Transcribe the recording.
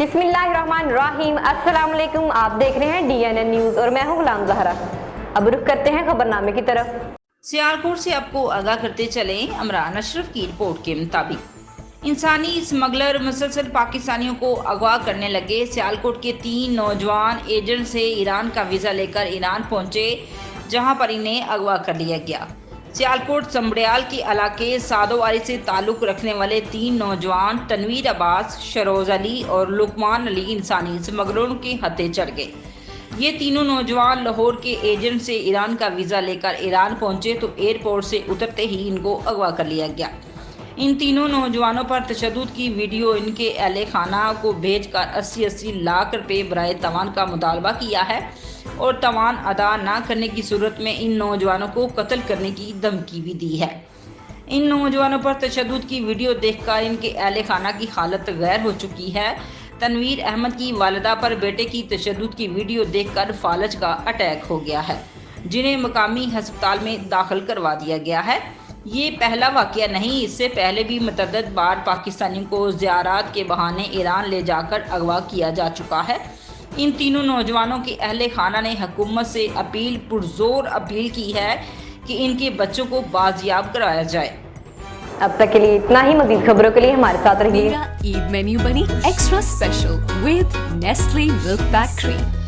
बिस्मिल्लाहिर्रहमानिर्रहीम। अस्सलाम वालेकुम। आप देख रहे हैं DNN न्यूज़ और मैं हूं गुलाम ज़हरा। अब रुख करते हैं खबरनामे की तरफ। सियालकोट से आपको आगाह करते चले इमरान अशरफ की रिपोर्ट के मुताबिक इंसानी स्मगलर मुसलसल पाकिस्तानियों को अगवा करने लगे। सियालकोट के 3 नौजवान एजेंट से ईरान का वीज़ा लेकर ईरान पहुंचे, जहां पर इन्हें अगवा कर लिया गया। सियालकोट संबड़ियाल के इलाके सादोवारी से ताल्लुक़ रखने वाले 3 नौजवान तनवीर अब्बास, शरोज़ अली और लुकमान अली इंसानी स्मगलरों के हत्थे चढ़ गए। ये तीनों नौजवान लाहौर के एजेंट से ईरान का वीज़ा लेकर ईरान पहुंचे तो एयरपोर्ट से उतरते ही इनको अगवा कर लिया गया। इन तीनों नौजवानों पर तशद्दुद की वीडियो इनके अहले खाना को भेजकर 80-80 लाख रुपए बराए तवान का मुतालबा किया है और तवान अदा न करने की सूरत में इन नौजवानों को कत्ल करने की धमकी भी दी है। इन नौजवानों पर तशद्दुद की वीडियो देखकर इनके अहले खाना की हालत गैर हो चुकी है। तनवीर अहमद की वालिदा पर बेटे की तशद्दुद की वीडियो देखकर फालज का अटैक हो गया है, जिन्हें मकामी अस्पताल में दाखिल करवा दिया गया है। ये पहला वाक़या नहीं, इससे पहले भी मुतअद्दिद बार पाकिस्तानियों को ज़ियारत के बहाने ईरान ले जाकर अगवा किया जा चुका है। इन तीनों नौजवानों के अहले खाना ने हुकूमत से पुरजोर अपील की है कि इनके बच्चों को बाजियाब कराया जाए। अब तक के लिए इतना ही। मज़ीद खबरों के लिए हमारे साथ रहिए। मेरा ईद मेन्यू बनी extra special with Nestle milk pack cream.